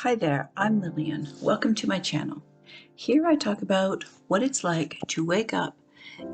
Hi there, I'm Lillian. Welcome to my channel. Here I talk about what it's like to wake up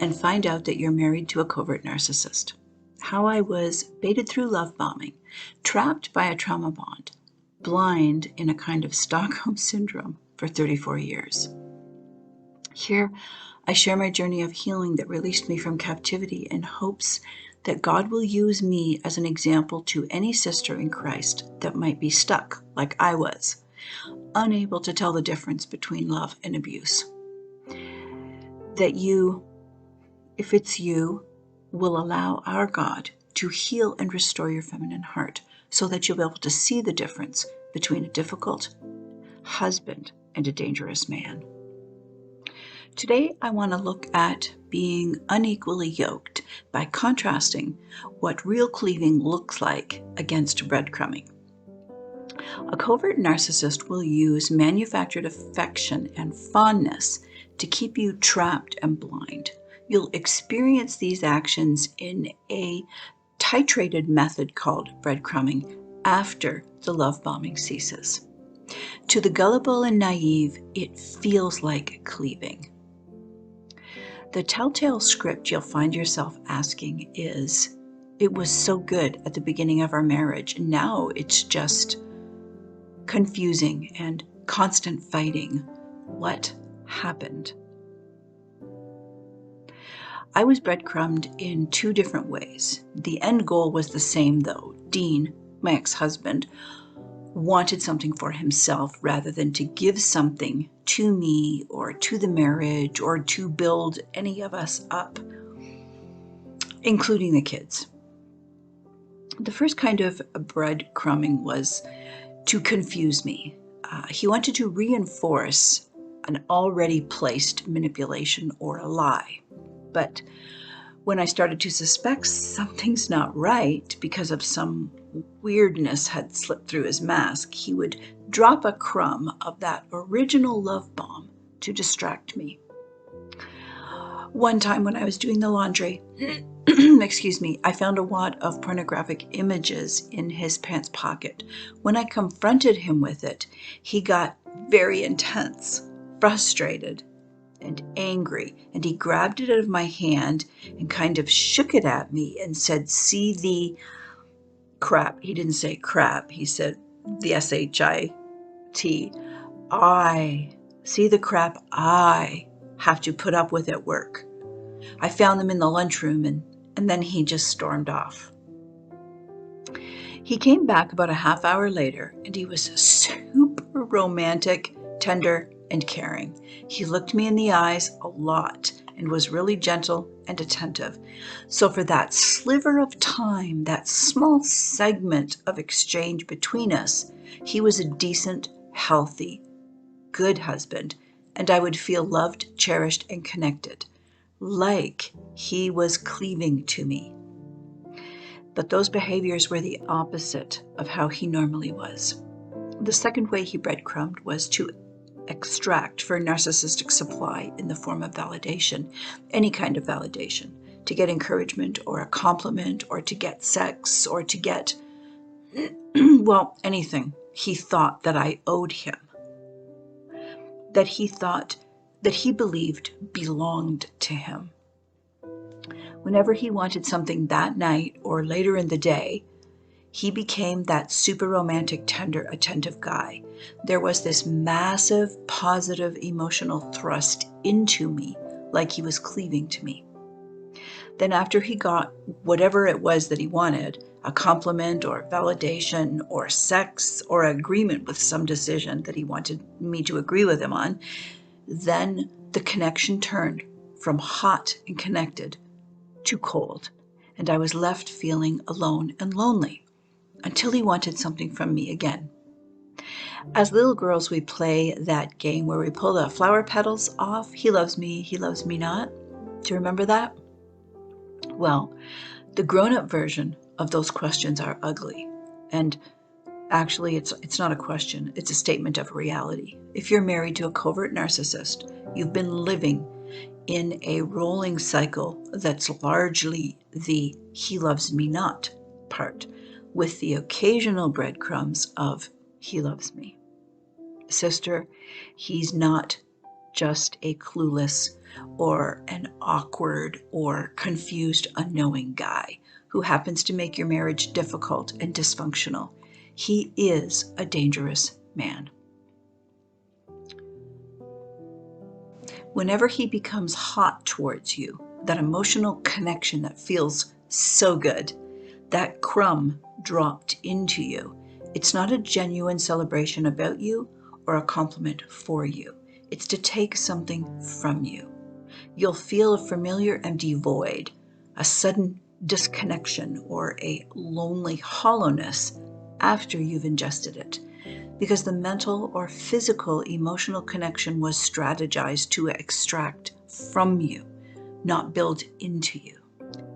and find out that you're married to a covert narcissist. How I was baited through love bombing, trapped by a trauma bond, blind in a kind of Stockholm syndrome for 34 years. Here I share my journey of healing that released me from captivity in hopes that God will use me as an example to any sister in Christ that might be stuck like I was, unable to tell the difference between love and abuse. That you, if it's you, will allow our God to heal and restore your feminine heart so that you'll be able to see the difference between a difficult husband and a dangerous man. Today, I want to look at being unequally yoked by contrasting what real cleaving looks like against breadcrumbing. A covert narcissist will use manufactured affection and fondness to keep you trapped and blind. You'll experience these actions in a titrated method called breadcrumbing after the love bombing ceases. To the gullible and naive, it feels like cleaving. The telltale script you'll find yourself asking is, it was so good at the beginning of our marriage, and now it's just confusing and constant fighting. What happened? I was breadcrumbed in two different ways. The end goal was the same though. Dean, my ex-husband, wanted something for himself rather than to give something to me or to the marriage or to build any of us up, including the kids. The first kind of breadcrumbing was to confuse me. He wanted to reinforce an already placed manipulation or a lie. But when I started to suspect something's not right because of some weirdness had slipped through his mask, he would drop a crumb of that original love bomb to distract me. One time when I was doing the laundry, excuse me, I found a wad of pornographic images in his pants pocket. When I confronted him with it, he got very intense, frustrated, and angry, and he grabbed it out of my hand and kind of shook it at me and said, "See the crap." He didn't say crap, he said the S-H-I-T. I see the crap I have to put up with at work. I found them in the lunchroom, and then he just stormed off. He came back about a half hour later, and he was super romantic, tender, and caring. He looked me in the eyes a lot and was really gentle and attentive. So for that sliver of time, that small segment of exchange between us, he was a decent, healthy, good husband, and I would feel loved, cherished, and connected, like he was cleaving to me. But those behaviors were the opposite of how he normally was. The second way he breadcrumbed was to extract for narcissistic supply in the form of validation, any kind of validation, to get encouragement or a compliment or to get sex or to get, well, anything he thought that I owed him, that he thought, that he believed belonged to him. Whenever he wanted something that night or later in the day, he became that super romantic, tender, attentive guy. There was this massive, positive emotional thrust into me, like he was cleaving to me. Then after he got whatever it was that he wanted, a compliment or validation or sex or agreement with some decision that he wanted me to agree with him on, then the connection turned from hot and connected to cold, and I was left feeling alone and lonely, until he wanted something from me again. As little girls, we play that game where we pull the flower petals off. He loves me not. Do you remember that? Well, the grown-up version of those questions are ugly. And actually, it's not a question. It's a statement of reality. If you're married to a covert narcissist, you've been living in a rolling cycle that's largely the "he loves me not" part, with the occasional breadcrumbs of "he loves me." Sister, he's not just a clueless or an awkward or confused, unknowing guy who happens to make your marriage difficult and dysfunctional. He is a dangerous man. Whenever he becomes hot towards you, that emotional connection that feels so good, that crumb dropped into you, it's not a genuine celebration about you or a compliment for you. It's to take something from you. You'll feel a familiar empty void, a sudden disconnection, or a lonely hollowness after you've ingested it, because the mental or physical emotional connection was strategized to extract from you, not build into you.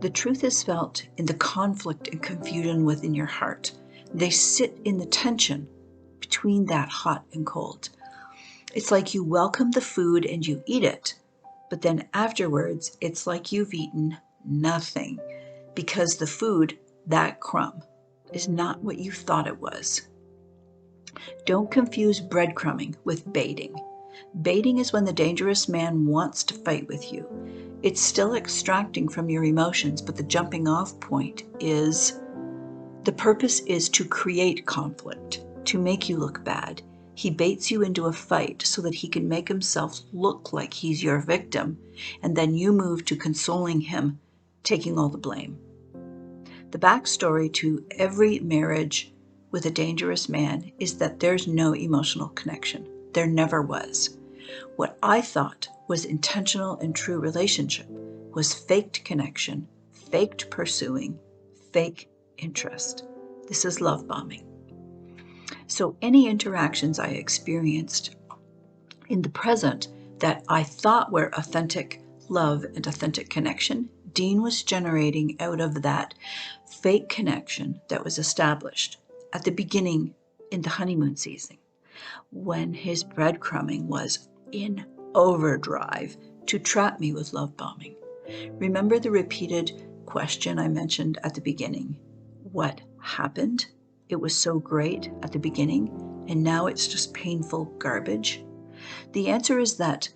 The truth is felt in the conflict and confusion within your heart. They sit in the tension between that hot and cold. It's like you welcome the food and you eat it, but then afterwards, it's like you've eaten nothing because the food, that crumb, is not what you thought it was. Don't confuse breadcrumbing with baiting. Baiting is when the dangerous man wants to fight with you. It's still extracting from your emotions, but the jumping off point is, the purpose is to create conflict, to make you look bad. He baits you into a fight so that he can make himself look like he's your victim, and then you move to consoling him, taking all the blame. The backstory to every marriage with a dangerous man is that there's no emotional connection. There never was. What I thought was intentional and true relationship was faked connection, faked pursuing, fake interest. This is love bombing. So any interactions I experienced in the present that I thought were authentic love and authentic connection, Dean was generating out of that fake connection that was established at the beginning in the honeymoon season, when his breadcrumbing was in overdrive to trap me with love bombing. Remember the repeated question I mentioned at the beginning? What happened? It was so great at the beginning, and now it's just painful garbage. The answer is that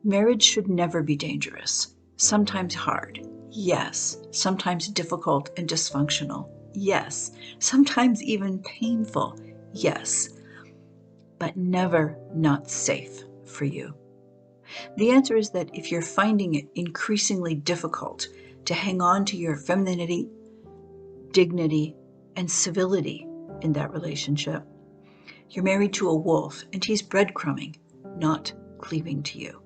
marriage should never be dangerous. Sometimes hard, yes. Sometimes difficult and dysfunctional, yes. Sometimes even painful, yes. But never not safe for you. The answer is that if you're finding it increasingly difficult to hang on to your femininity, dignity, and civility in that relationship, you're married to a wolf and he's breadcrumbing, not cleaving to you.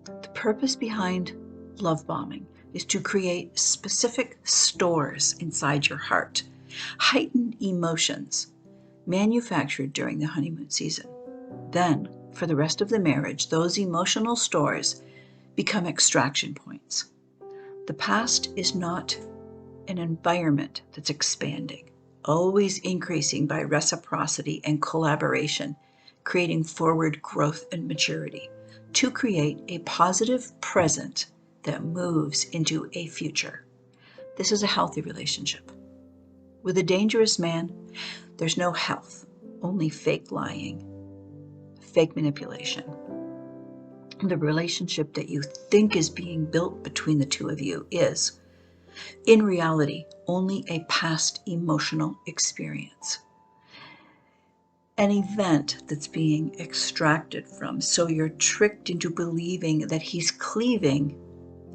The purpose behind love bombing is to create specific stores inside your heart, heightened emotions manufactured during the honeymoon season. Then, for the rest of the marriage, those emotional stores become extraction points. The past is not an environment that's expanding, always increasing by reciprocity and collaboration, creating forward growth and maturity to create a positive present that moves into a future. This is a healthy relationship. With a dangerous man, there's no health, only fake lying, fake manipulation. The relationship that you think is being built between the two of you is, in reality, only a past emotional experience. An event that's being extracted from, so you're tricked into believing that he's cleaving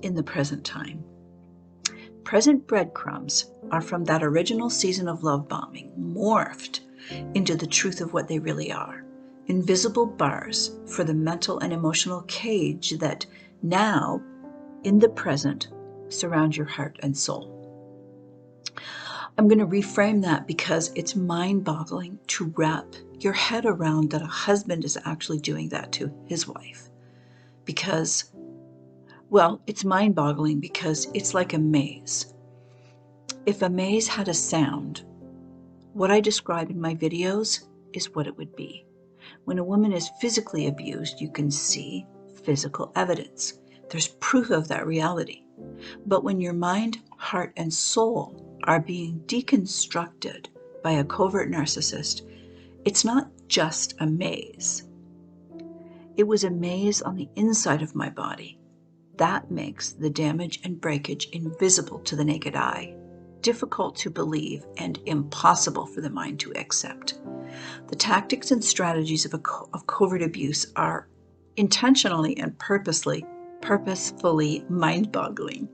in the present time. Present breadcrumbs are from that original season of love bombing, morphed into the truth of what they really are. Invisible bars for the mental and emotional cage that now, in the present, surround your heart and soul. I'm going to reframe that because it's mind-boggling to wrap your head around that a husband is actually doing that to his wife. Because, well, it's mind-boggling because it's like a maze. If a maze had a sound, what I describe in my videos is what it would be. When a woman is physically abused, you can see physical evidence. There's proof of that reality. But when your mind, heart, and soul are being deconstructed by a covert narcissist, it's not just a maze. It was a maze on the inside of my body. That makes the damage and breakage invisible to the naked eye, difficult to believe, and impossible for the mind to accept. The tactics and strategies of covert abuse are intentionally and purposefully mind-boggling.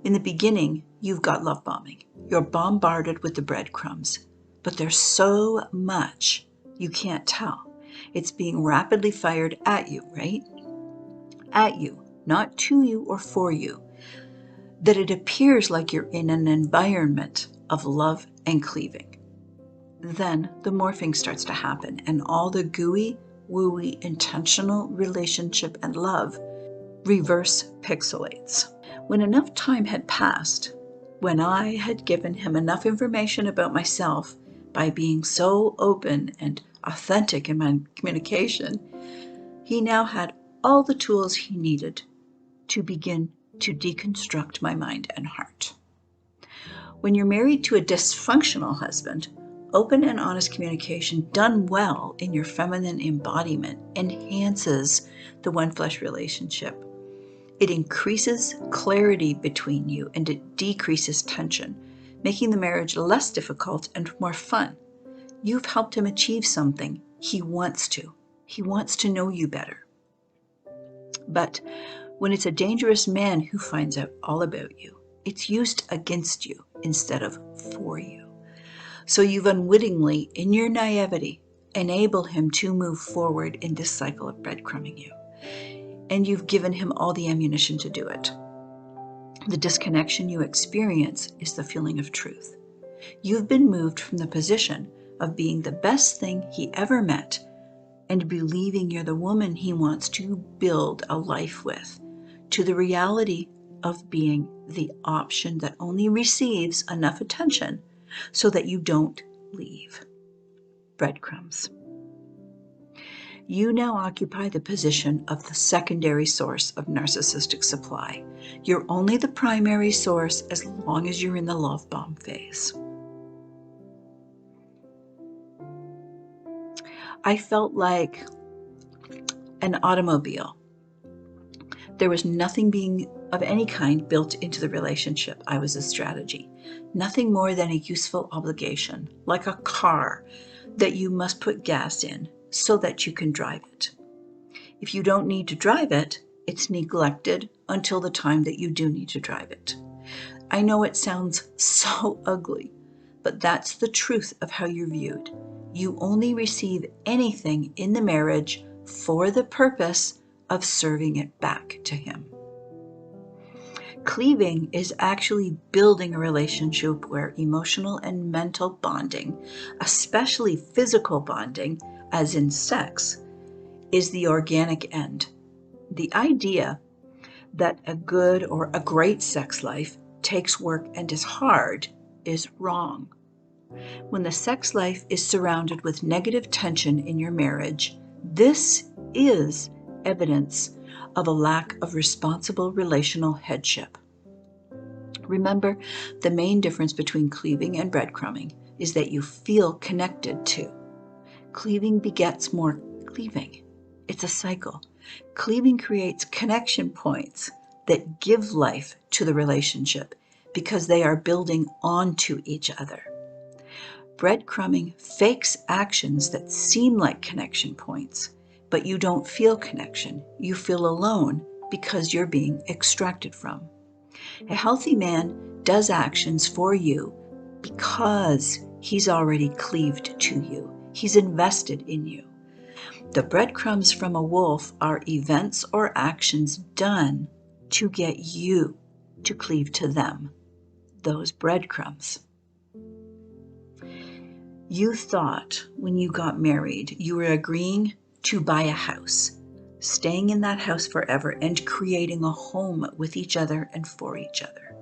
In the beginning, you've got love bombing. You're bombarded with the breadcrumbs, but there's so much you can't tell. It's being rapidly fired at you, right? At you, not to you or for you, that it appears like you're in an environment of love and cleaving. Then the morphing starts to happen, and all the gooey, wooey, intentional relationship and love reverse pixelates. When enough time had passed, when I had given him enough information about myself by being so open and authentic in my communication, he now had all the tools he needed to begin to deconstruct my mind and heart. When you're married to a dysfunctional husband, open and honest communication done well in your feminine embodiment enhances the one flesh relationship. It increases clarity between you and it decreases tension, making the marriage less difficult and more fun. You've helped him achieve something he wants to. He wants to know you better. But when it's a dangerous man who finds out all about you, it's used against you instead of for you. So you've unwittingly, in your naivety, enabled him to move forward in this cycle of breadcrumbing you. And you've given him all the ammunition to do it. The disconnection you experience is the feeling of truth. You've been moved from the position of being the best thing he ever met and believing you're the woman he wants to build a life with, to the reality of being the option that only receives enough attention so that you don't leave. Breadcrumbs. You now occupy the position of the secondary source of narcissistic supply. You're only the primary source as long as you're in the love bomb phase. I felt like an automobile. There was nothing being of any kind built into the relationship. I was a strategy. Nothing more than a useful obligation, like a car that you must put gas in so that you can drive it. If you don't need to drive it, it's neglected until the time that you do need to drive it. I know it sounds so ugly, but that's the truth of how you're viewed. You only receive anything in the marriage for the purpose of serving it back to him. Cleaving is actually building a relationship where emotional and mental bonding, especially physical bonding, as in sex, is the organic end. The idea that a good or a great sex life takes work and is hard is wrong. When the sex life is surrounded with negative tension in your marriage, this is evidence of a lack of responsible relational headship. Remember, the main difference between cleaving and breadcrumbing is that you feel connected to. Cleaving begets more cleaving. It's a cycle. Cleaving creates connection points that give life to the relationship because they are building onto each other. Breadcrumbing fakes actions that seem like connection points, but you don't feel connection. You feel alone because you're being extracted from. A healthy man does actions for you because he's already cleaved to you. He's invested in you. The breadcrumbs from a wolf are events or actions done to get you to cleave to them. Those breadcrumbs. You thought when you got married, you were agreeing to buy a house, staying in that house forever and creating a home with each other and for each other.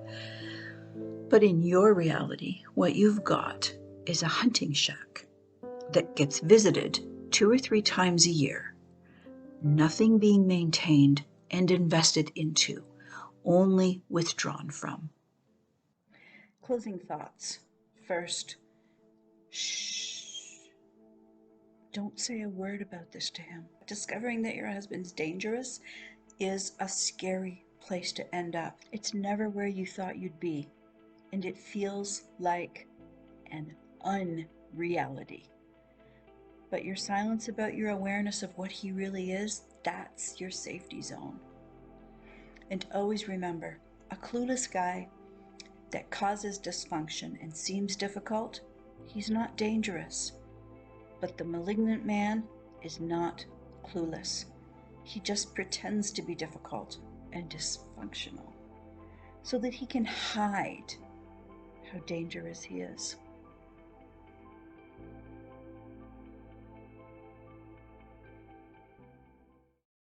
But in your reality, what you've got is a hunting shack that gets visited 2 or 3 times a year, nothing being maintained and invested into, only withdrawn from. Closing thoughts. First, shh. Don't say a word about this to him. Discovering that your husband's dangerous is a scary place to end up. It's never where you thought you'd be, and it feels like an unreality. But your silence about your awareness of what he really is, that's your safety zone. And always remember, a clueless guy that causes dysfunction and seems difficult, he's not dangerous. But the malignant man is not clueless. He just pretends to be difficult and dysfunctional so that he can hide how dangerous he is.